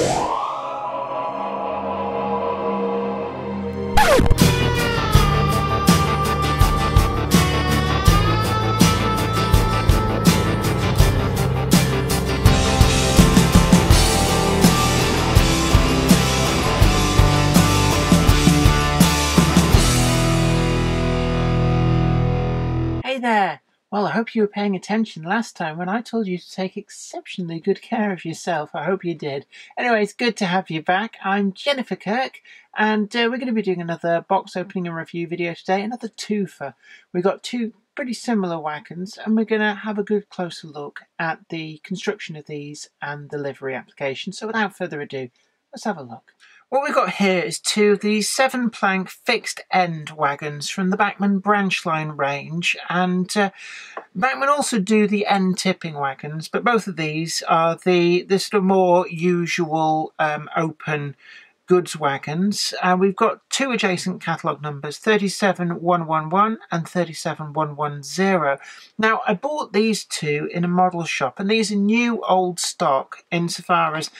Hey there! Well, I hope you were paying attention last time when I told you to take exceptionally good care of yourself. I hope you did. Anyway, it's good to have you back. I'm Jennifer Kirk, and we're going to be doing another box opening and review video today, another twofer. We've got two pretty similar wagons, and we're going to have a good closer look at the construction of these and the livery application. So without further ado, let's have a look. What we've got here is two of the 7-plank fixed end wagons from the Bachmann branch line range, and Bachmann also do the end tipping wagons, but both of these are the sort of more usual open goods wagons. We've got two adjacent catalogue numbers, 37111 and 37110. Now, I bought these two in a model shop, and these are new old stock insofar as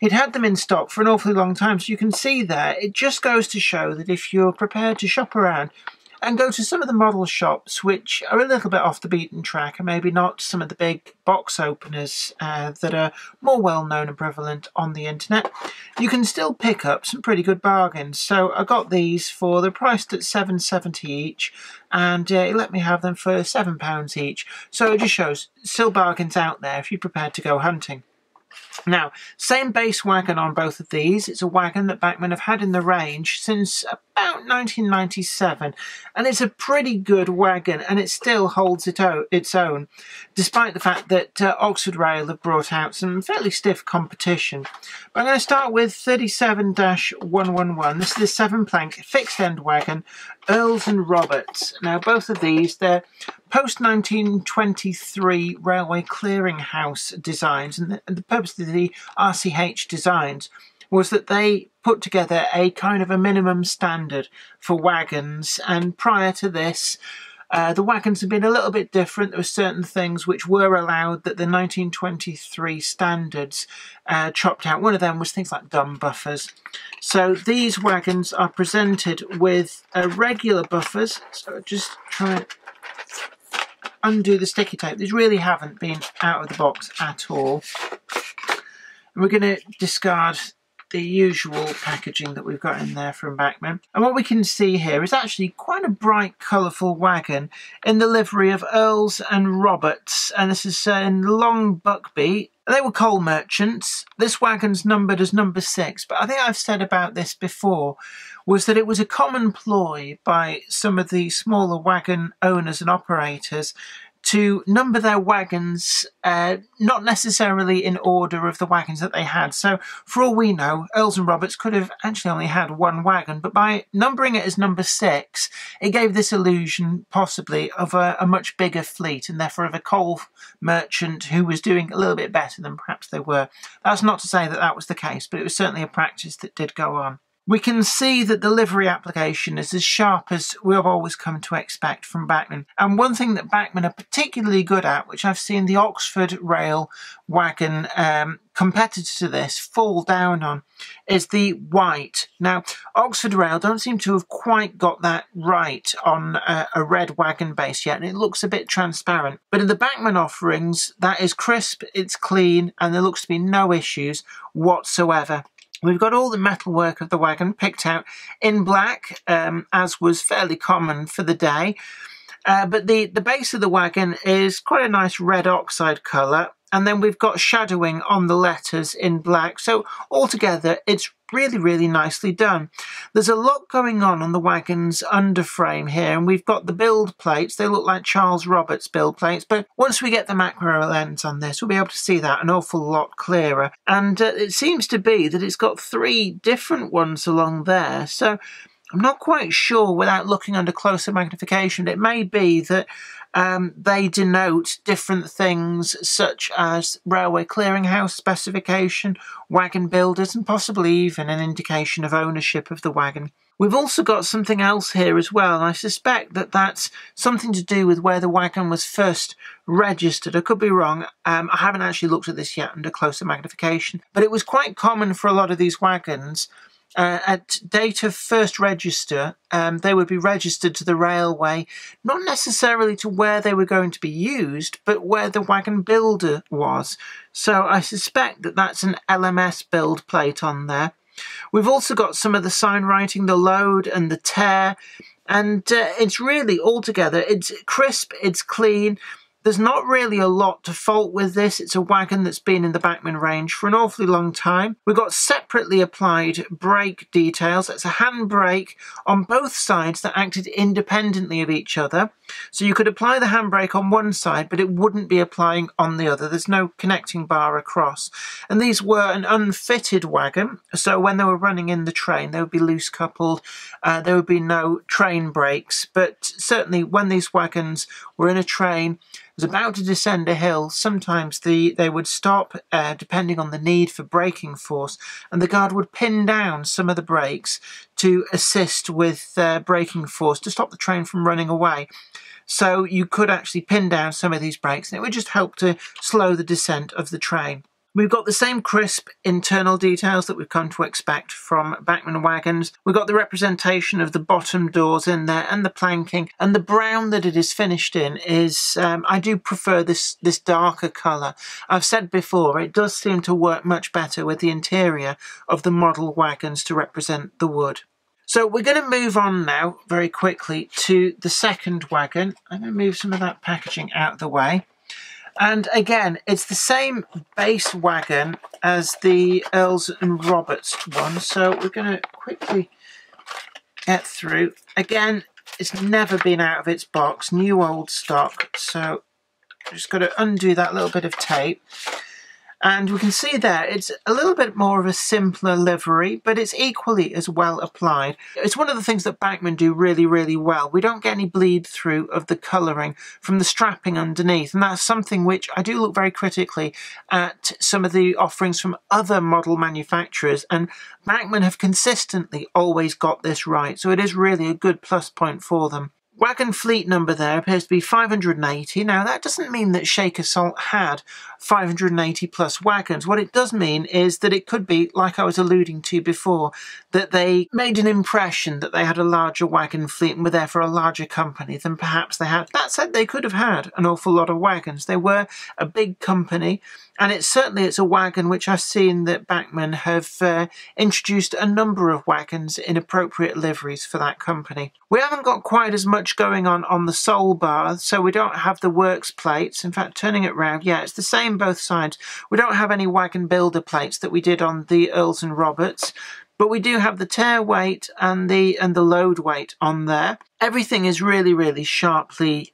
it had them in stock for an awfully long time. So you can see there, it just goes to show that if you're prepared to shop around and go to some of the model shops which are a little bit off the beaten track and maybe not some of the big box openers that are more well known and prevalent on the internet, you can still pick up some pretty good bargains. So I got these for, they're priced at £7.70 each, and it let me have them for £7 each. So it just shows still bargains out there if you're prepared to go hunting. Now, same base wagon on both of these. It's a wagon that Bachmann have had in the range since about 1997, and it's a pretty good wagon, and it still holds its own, despite the fact that Oxford Rail have brought out some fairly stiff competition. But I'm going to start with 37-111. This is the 7-plank fixed end wagon, Earls and Roberts. Now, both of these, they're post-1923 railway clearinghouse designs, and the purpose of the RCH designs was that they put together a kind of a minimum standard for wagons, and prior to this the wagons have been a little bit different. There were certain things which were allowed that the 1923 standards chopped out. One of them was things like gum buffers. So these wagons are presented with regular buffers. So just try and undo the sticky tape. These really haven't been out of the box at all. And we're going to discard the usual packaging that we've got in there from Bachmann. And what we can see here is actually quite a bright, colourful wagon in the livery of Earls and Roberts. And this is in Long Buckby. They were coal merchants. This wagon's numbered as number 6, but I think I've said about this before, was that it was a common ploy by some of the smaller wagon owners and operators to number their wagons not necessarily in order of the wagons that they had. So for all we know, Earls and Roberts could have actually only had one wagon, but by numbering it as number 6, it gave this illusion possibly of a much bigger fleet, and therefore of a coal merchant who was doing a little bit better than perhaps they were. That's not to say that that was the case, but it was certainly a practice that did go on. We can see that the livery application is as sharp as we've always come to expect from Bachmann. And one thing that Bachmann are particularly good at, which I've seen the Oxford Rail wagon competitor to this fall down on, is the white. Now, Oxford Rail don't seem to have quite got that right on a red wagon base yet, and it looks a bit transparent. But in the Bachmann offerings, that is crisp, it's clean, and there looks to be no issues whatsoever. We've got all the metalwork of the wagon picked out in black, as was fairly common for the day. But the base of the wagon is quite a nice red oxide colour, and then we've got shadowing on the letters in black. So altogether, it's really, really nicely done. There's a lot going on the wagon's underframe here, and we've got the build plates. They look like Charles Roberts build plates, but once we get the macro lens on this, we'll be able to see that an awful lot clearer. And it seems to be that it's got 3 different ones along there. So I'm not quite sure without looking under closer magnification. It may be that they denote different things such as railway clearinghouse specification, wagon builders, and possibly even an indication of ownership of the wagon. We've also got something else here as well, and I suspect that that's something to do with where the wagon was first registered. I could be wrong. I haven't actually looked at this yet under closer magnification, but it was quite common for a lot of these wagons. At date of first register, they would be registered to the railway, not necessarily to where they were going to be used, but where the wagon builder was. So I suspect that that's an LMS build plate on there. We've also got some of the sign writing, the load and the tear, and it's really altogether, it's crisp, it's clean. There's not really a lot to fault with this. It's a wagon that's been in the Bachmann range for an awfully long time. We've got separately applied brake details. It's a hand brake on both sides that acted independently of each other. So you could apply the handbrake on one side, but it wouldn't be applying on the other. There's no connecting bar across. And these were an unfitted wagon, so when they were running in the train, they would be loose coupled. There would be no train brakes, but certainly when these wagons were in a train, was about to descend a hill, sometimes they would stop depending on the need for braking force, and the guard would pin down some of the brakes to assist with braking force to stop the train from running away. So you could actually pin down some of these brakes, and it would just help to slow the descent of the train. We've got the same crisp internal details that we've come to expect from Bachmann wagons. We've got the representation of the bottom doors in there and the planking, and the brown that it is finished in is, I do prefer this darker colour. I've said before, it does seem to work much better with the interior of the model wagons to represent the wood. So we're going to move on now very quickly to the second wagon. I'm going to move some of that packaging out of the way. And again, it's the same base wagon as the Earls and Roberts one. So we're going to quickly get through. Again, it's never been out of its box, new old stock. So just got to undo that little bit of tape. And we can see there, it's a little bit more of a simpler livery, but it's equally as well applied. It's one of the things that Bachmann do really, really well. We don't get any bleed through of the colouring from the strapping underneath. And that's something which I do look very critically at some of the offerings from other model manufacturers. And Bachmann have consistently always got this right. So it is really a good plus point for them. Wagon fleet number there appears to be 580. Now, that doesn't mean that Shaka had 580 plus wagons. What it does mean is that it could be, like I was alluding to before, that they made an impression that they had a larger wagon fleet and were therefore a larger company than perhaps they had. That said, they could have had an awful lot of wagons. They were a big company, and it's a wagon which I've seen that Bachmann have introduced a number of wagons in appropriate liveries for that company. We haven't got quite as much going on the sole bar, so we don't have the works plates. In fact, turning it round, yeah, it's the same both sides. We don't have any wagon builder plates that we did on the Earls and Roberts, but we do have the tear weight and the load weight on there. Everything is really, really sharply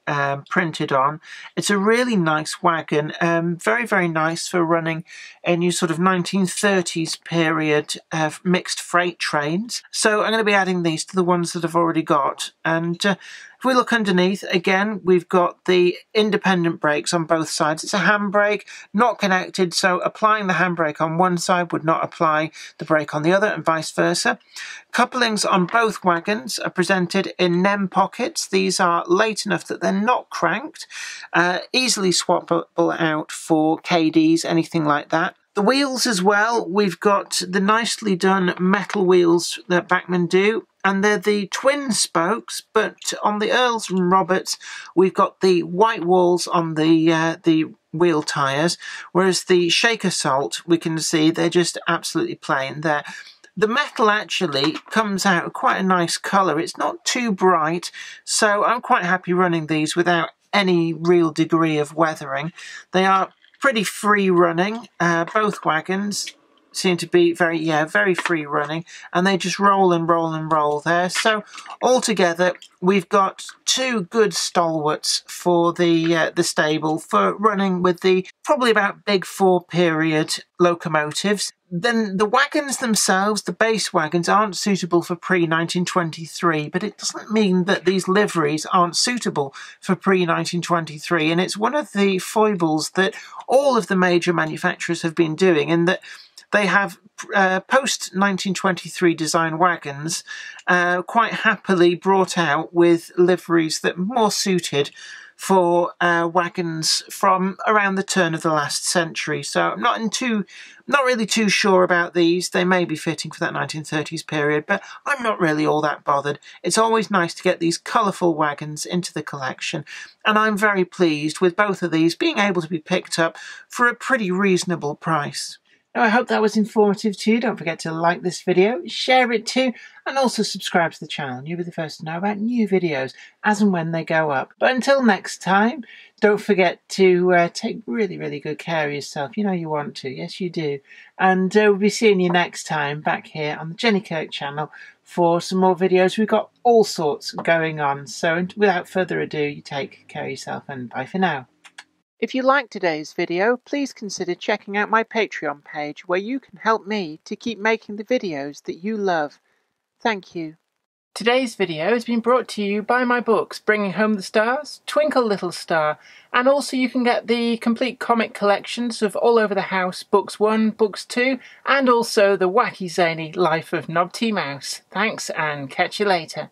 printed on. It's a really nice wagon, very, very nice for running a new sort of 1930s period of mixed freight trains. So I'm going to be adding these to the ones that I've already got. And if we look underneath, again, we've got the independent brakes on both sides. It's a handbrake, not connected, so applying the handbrake on one side would not apply the brake on the other, and vice versa. Couplings on both wagons are presented in NEM pockets. These are late enough that they're not cranked, easily swappable out for KDs, anything like that. The wheels as well, we've got the nicely done metal wheels that Bachmann do, and they're the twin spokes, but on the Earls and Roberts, we've got the white walls on the wheel tyres, whereas the Shaka Salt, we can see they're just absolutely plain there. The metal actually comes out quite a nice colour. It's not too bright, so I'm quite happy running these without any real degree of weathering. They are pretty free running, both wagons. seem to be very free running, and they just roll and roll and roll there. So altogether, we've got two good stalwarts for the stable for running with the probably about big 4 period locomotives. Then the wagons themselves, the base wagons, aren't suitable for pre-1923, but it doesn't mean that these liveries aren't suitable for pre-1923, and it's one of the foibles that all of the major manufacturers have been doing, in that they have post-1923 design wagons quite happily brought out with liveries that are more suited for wagons from around the turn of the last century. So I'm not really too sure about these. They may be fitting for that 1930s period, but I'm not really all that bothered. It's always nice to get these colourful wagons into the collection, and I'm very pleased with both of these being able to be picked up for a pretty reasonable price. Now, I hope that was informative too. Don't forget to like this video, share it too, and also subscribe to the channel. You'll be the first to know about new videos as and when they go up. But until next time, don't forget to take really good care of yourself. You know you want to. Yes, you do. And we'll be seeing you next time back here on the Jenny Kirk channel for some more videos. We've got all sorts going on. So without further ado, you take care of yourself, and bye for now. If you liked today's video, please consider checking out my Patreon page, where you can help me to keep making the videos that you love. Thank you. Today's video has been brought to you by my books, Bringing Home the Stars, Twinkle Little Star, and also you can get the complete comic collections of All Over the House, Books 1, Books 2, and also the wacky zany Life of Knob T. Mouse. Thanks, and catch you later.